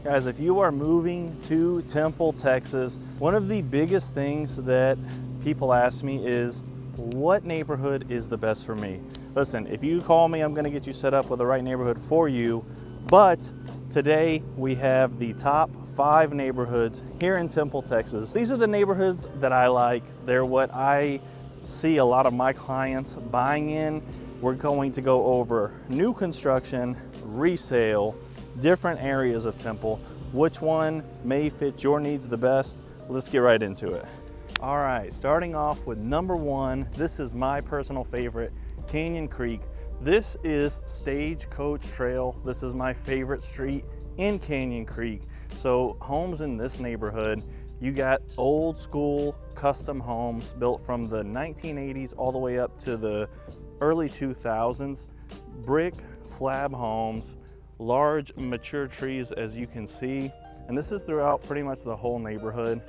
Guys, if you are moving to Temple, Texas, one of the biggest things that people ask me is, what neighborhood is the best for me? Listen, if you call me, I'm gonna get you set up with the right neighborhood for you. But today we have the top 5 neighborhoods here in Temple, Texas. These are the neighborhoods that I like. They're what I see a lot of my clients buying in. We're going to go over new construction, resale, different areas of Temple. Which one may fit your needs the best? Let's get right into it. All right, starting off with number 1, this is my personal favorite, Canyon Creek. This is Stagecoach Trail. This is my favorite street in Canyon Creek. So homes in this neighborhood, you got old school custom homes built from the 1980s all the way up to the early 2000s, brick slab homes, large mature trees as you can see, and this is throughout pretty much the whole neighborhood.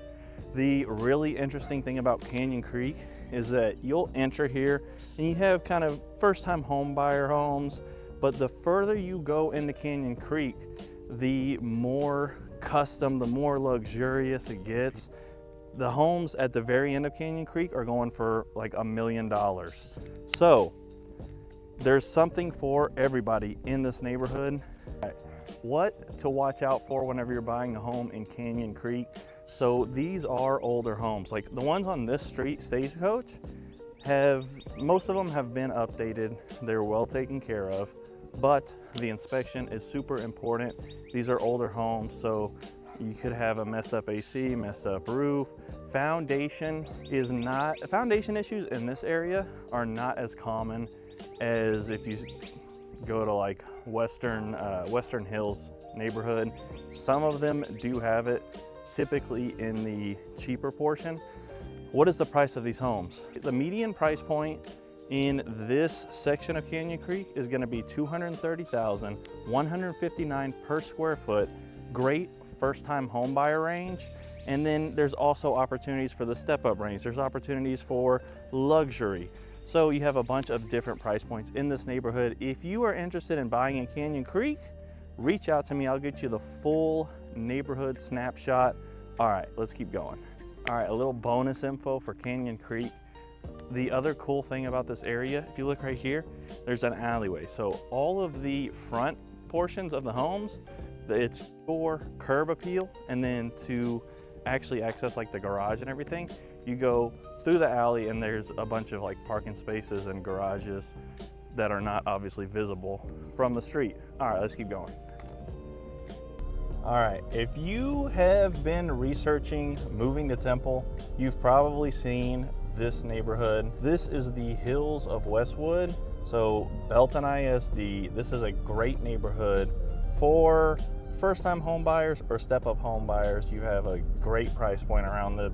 The really interesting thing about Canyon Creek is that you'll enter here and you have kind of first-time home buyer homes, but the further you go into Canyon Creek, the more custom, the more luxurious it gets. The homes at the very end of Canyon Creek are going for like $1 million. So there's something for everybody in this neighborhood. What to watch out for whenever you're buying a home in Canyon Creek. So these are older homes. Like the ones on this street, Stagecoach, most of them have been updated. They're well taken care of, but the inspection is super important. These are older homes, so you could have a messed up AC, messed up roof. Foundation issues in this area are not as common as if you go to like Western Hills neighborhood. Some of them do have it, typically in the cheaper portion. What is the price of these homes? The median price point in this section of Canyon Creek is going to be $230,159 per square foot. Great first-time home buyer range. And then there's also opportunities for the step-up range. There's opportunities for luxury. So you have a bunch of different price points in this neighborhood. If you are interested in buying in Canyon Creek, reach out to me. I'll get you the full neighborhood snapshot. All right, let's keep going. All right, a little bonus info for Canyon Creek. The other cool thing about this area, if you look right here, there's an alleyway. So all of the front portions of the homes, it's for curb appeal, and then to actually access like the garage and everything, you go through the alley and there's a bunch of like parking spaces and garages that are not obviously visible from the street. All right, let's keep going. All right, if you have been researching moving to Temple, you've probably seen this neighborhood. This is the Hills of Westwood. So Belton ISD, this is a great neighborhood for first-time home buyers or step-up home buyers. You have a great price point around the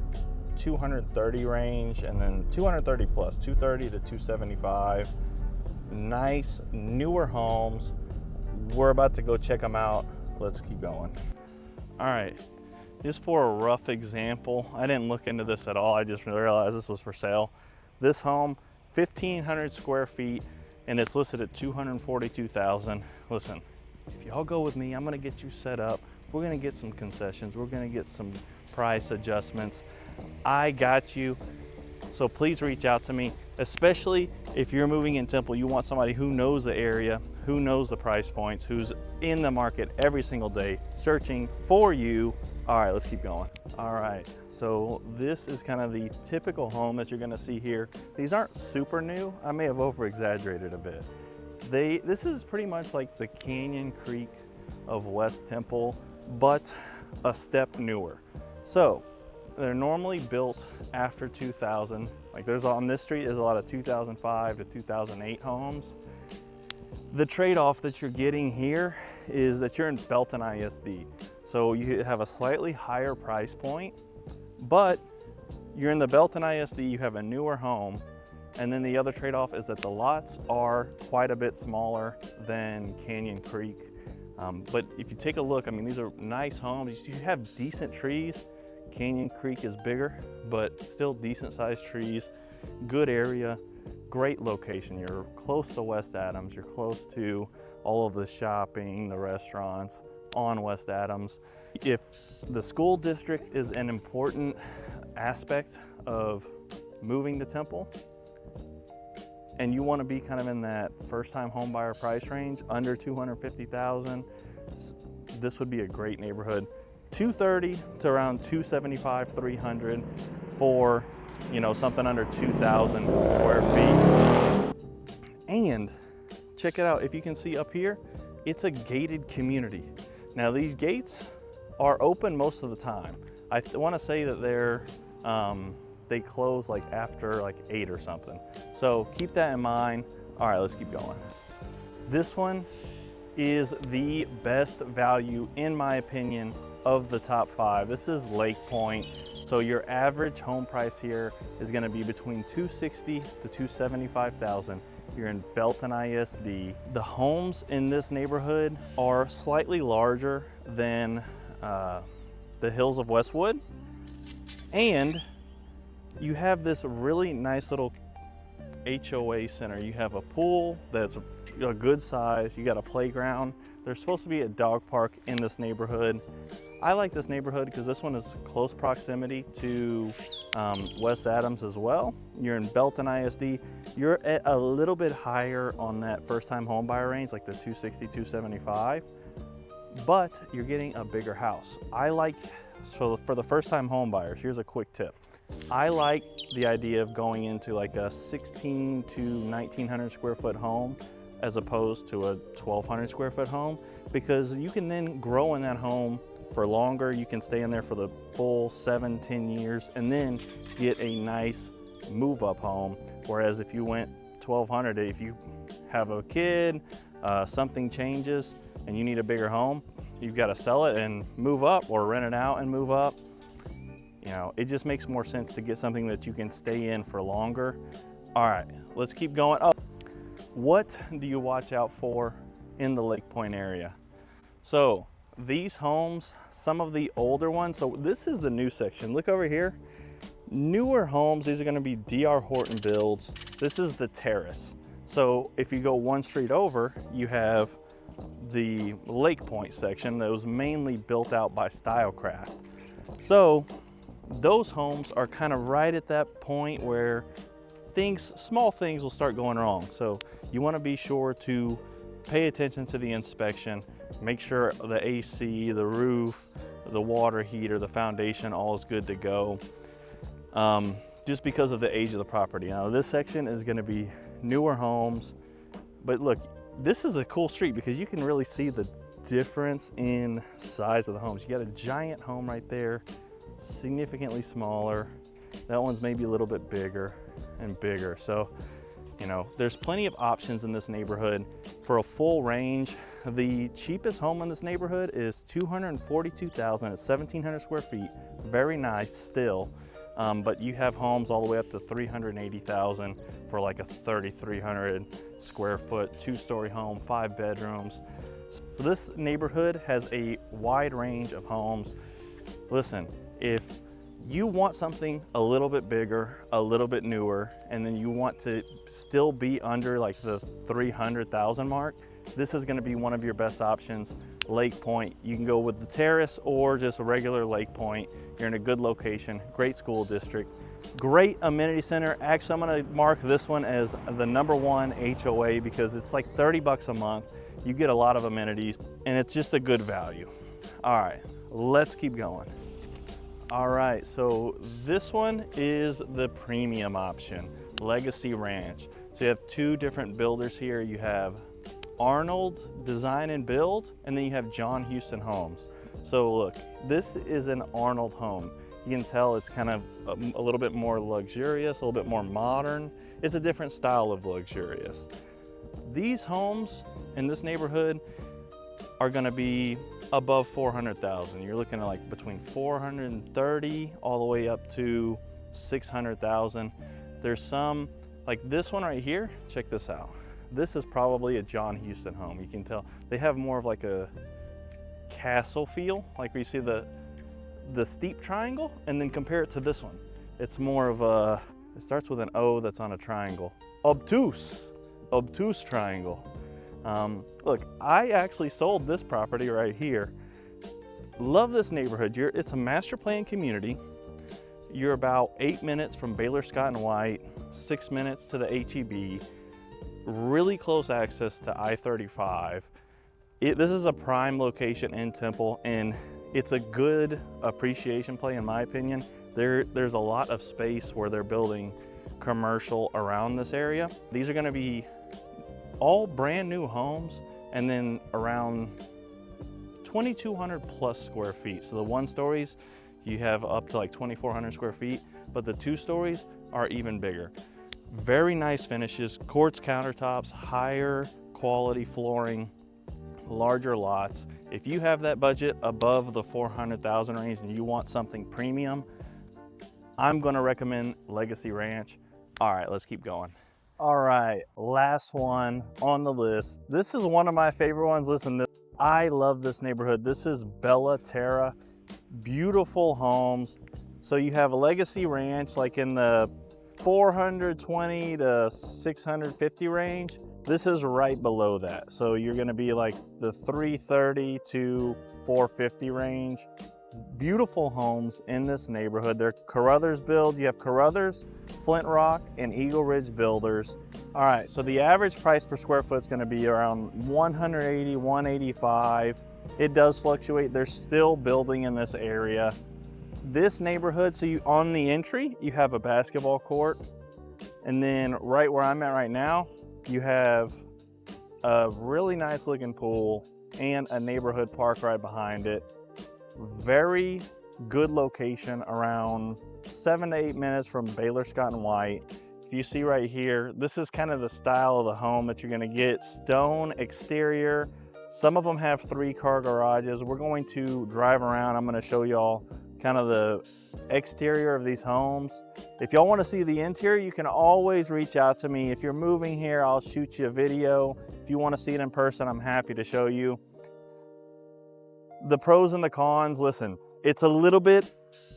230 range, and then 230 plus, 230 to 275. Nice newer homes. We're about to go check them out. Let's keep going. All right, just for a rough example, I didn't look into this at all. I just realized this was for sale. This home, 1,500 square feet, and it's listed at $242,000. Listen, if y'all go with me, I'm gonna get you set up. We're gonna get some concessions. We're gonna get some price adjustments. I got you. So please reach out to me, especially if you're moving in Temple. You want somebody who knows the area, who knows the price points, who's in the market every single day searching for you. All right, let's keep going. All right, so this is kind of the typical home that you're gonna see here. These aren't super new. I may have over-exaggerated a bit. This is pretty much like the Canyon Creek of West Temple, but a step newer. So they're normally built after 2000. Like on this street, there's a lot of 2005 to 2008 homes. The trade-off that you're getting here is that you're in Belton ISD. So you have a slightly higher price point, but you're in the Belton ISD, you have a newer home. And then the other trade-off is that the lots are quite a bit smaller than Canyon Creek. But if you take a look, I mean, these are nice homes. You have decent trees. Canyon Creek is bigger, but still decent sized trees, good area, great location. You're close to West Adams, you're close to all of the shopping, the restaurants, on West Adams. If the school district is an important aspect of moving to Temple, and you want to be kind of in that first-time home buyer price range under $250,000, this would be a great neighborhood. $230,000 to around $275,000, $300,000 for, you know, something under 2,000 square feet. And check it out, if you can see up here, it's a gated community. Now these gates are open most of the time. I want to say that they close like after like 8 or something. So keep that in mind. All right, let's keep going. This one is the best value, in my opinion, of the top 5. This is Lake Pointe. So your average home price here is going to be between $260,000 to $275,000. You're in Belton ISD. The homes in this neighborhood are slightly larger than the Hills of Westwood, and you have this really nice little HOA center. You have a pool that's a good size. You got a playground. There's supposed to be a dog park in this neighborhood. I like this neighborhood because this one is close proximity to West Adams as well. You're in Belton ISD. You're at a little bit higher on that first-time home buyer range, like the 260, 275, but you're getting a bigger house. I like, so for the first-time home buyers, here's a quick tip. I like the idea of going into like a 16 to 1900 square foot home as opposed to a 1200 square foot home, because you can then grow in that home for longer. You can stay in there for the full 7-10 years and then get a nice move up home. Whereas if you went 1200, if you have a kid, something changes and you need a bigger home, you've got to sell it and move up, or rent it out and move up. You know, it just makes more sense to get something that you can stay in for longer. All right, let's keep going. Oh, what do you watch out for in the Lake Pointe area? So these homes, some of the older ones, so this is the new section. Look over here. Newer homes, these are going to be DR Horton builds. This is the terrace. So if you go one street over, you have the Lake Pointe section that was mainly built out by Stylecraft. So those homes are kind of right at that point where small things will start going wrong. So you want to be sure to pay attention to the inspection, make sure the AC, the roof, the water heater, the foundation, all is good to go. Just because of the age of the property. Now this section is going to be newer homes, but look, this is a cool street because you can really see the difference in size of the homes. You got a giant home right there, significantly smaller. That one's maybe a little bit bigger and bigger. So, you know, there's plenty of options in this neighborhood for a full range. The cheapest home in this neighborhood is $242,000 at 1,700 square feet. Very nice still. But you have homes all the way up to $380,000 for like a 3,300 square foot, 2-story home, 5 bedrooms. So this neighborhood has a wide range of homes. Listen, if you want something a little bit bigger, a little bit newer, and then you want to still be under like the 300,000 mark, this is going to be one of your best options. Lake Pointe. You can go with the terrace or just a regular Lake Pointe. You're in a good location, great school district, great amenity center. Actually, I'm going to mark this one as the #1 HOA because it's like 30 bucks a month. You get a lot of amenities and it's just a good value. All right, let's keep going. All right, so this one is the premium option, Legacy Ranch. So you have 2 different builders here. You have Arnold Design and Build, and then you have John Houston Homes. So look, this is an Arnold home. You can tell it's kind of a little bit more luxurious, a little bit more modern. It's a different style of luxurious. These homes in this neighborhood are gonna be above 400,000. You're looking at like between 430 all the way up to 600,000. There's some, like this one right here, check this out. This is probably a John Houston home. You can tell they have more of like a castle feel, like where you see the steep triangle, and then compare it to this one. It's more of a, it starts with an O that's on a triangle. Obtuse triangle. Look, I actually sold this property right here love this neighborhood. It's a master plan community. You're about 8 minutes from Baylor Scott White, 6 minutes to the HEB, really close access to I-35. This is a prime location in Temple, and it's a good appreciation play in my opinion. There's a lot of space where they're building commercial around this area. These are gonna be all brand new homes, and then around 2,200 plus square feet. So the 1 stories, you have up to like 2,400 square feet, but the 2 stories are even bigger. Very nice finishes, quartz countertops, higher quality flooring, larger lots. If you have that budget above the 400,000 range and you want something premium, I'm gonna recommend Legacy Ranch. All right, let's keep going. All right, last one on the list. This is one of my favorite ones. Listen, I love this neighborhood. This is Bella Terra, beautiful homes. So you have a Legacy Ranch like in the 420 to 650 range. This is right below that. So you're gonna be like the 330 to 450 range. Beautiful homes in this neighborhood. They're Carruthers build. You have Carruthers, Flint Rock, and Eagle Ridge builders. All right, so the average price per square foot is gonna be around 180, 185. It does fluctuate. They're still building in this area. This neighborhood, so on the entry, you have a basketball court. And then right where I'm at right now, you have a really nice looking pool and a neighborhood park right behind it. Very good location, around 7 to 8 minutes from Baylor Scott White. If you see right here, this is kind of the style of the home that you're gonna get. Stone exterior. Some of them have 3-car garages. We're going to drive around. I'm gonna show y'all kind of the exterior of these homes. If y'all wanna see the interior, you can always reach out to me. If you're moving here, I'll shoot you a video. If you wanna see it in person, I'm happy to show you. The pros and the cons, listen, it's a little bit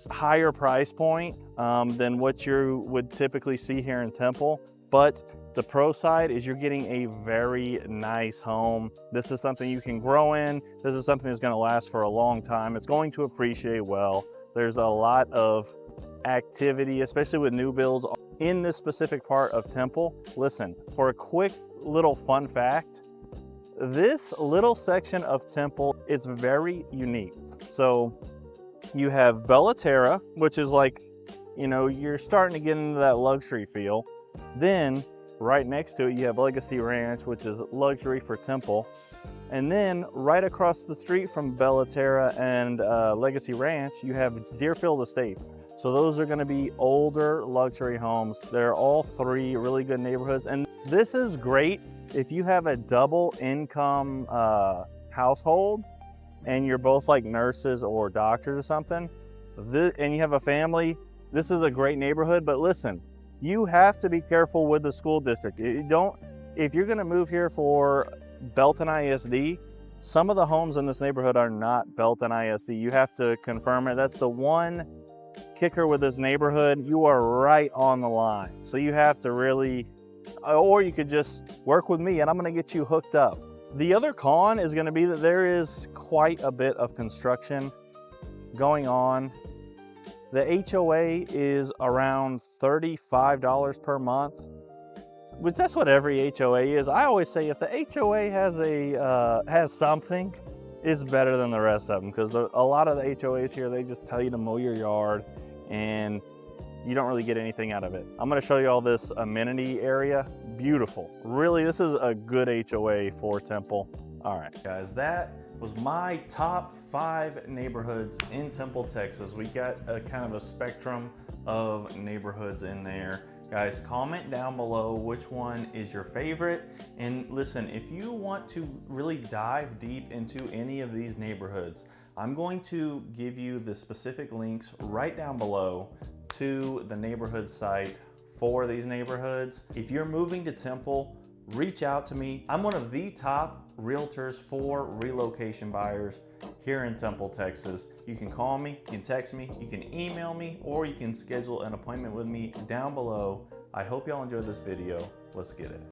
higher price point than what you would typically see here in Temple, but the pro side is you're getting a very nice home. This is something you can grow in. This is something that's gonna last for a long time. It's going to appreciate well. There's a lot of activity, especially with new builds in this specific part of Temple. Listen, for a quick little fun fact, this little section of Temple is very unique. So you have Bella Terra, which is like, you know, you're starting to get into that luxury feel. Then right next to it, you have Legacy Ranch, which is luxury for Temple. And then right across the street from Bella Terra and Legacy Ranch, you have Deerfield Estates. So those are gonna be older luxury homes. They're all 3 really good neighborhoods. And this is great if you have a double income household and you're both like nurses or doctors or something, and you have a family, this is a great neighborhood. But listen, you have to be careful with the school district. If you're gonna move here for Belton ISD, some of the homes in this neighborhood are not Belton ISD. You have to confirm it. That's the one kicker with this neighborhood. You are right on the line. So you have to really, or you could just work with me and I'm gonna get you hooked up. The other con is gonna be that there is quite a bit of construction going on. The HOA is around $35 per month, which that's what every HOA is. I always say if the HOA has something, it's better than the rest of them, because a lot of the HOAs here, they just tell you to mow your yard and you don't really get anything out of it. I'm gonna show you all this amenity area. Beautiful. Really, this is a good HOA for Temple. All right, guys, that was my top 5 neighborhoods in Temple, Texas. We got a kind of a spectrum of neighborhoods in there. Guys, comment down below which one is your favorite. And listen, if you want to really dive deep into any of these neighborhoods, I'm going to give you the specific links right down below to the neighborhood site for these neighborhoods. If you're moving to Temple, reach out to me. I'm one of the top realtors for relocation buyers here in Temple, Texas. You can call me, you can text me, you can email me, or you can schedule an appointment with me down below. I hope y'all enjoyed this video. Let's get it.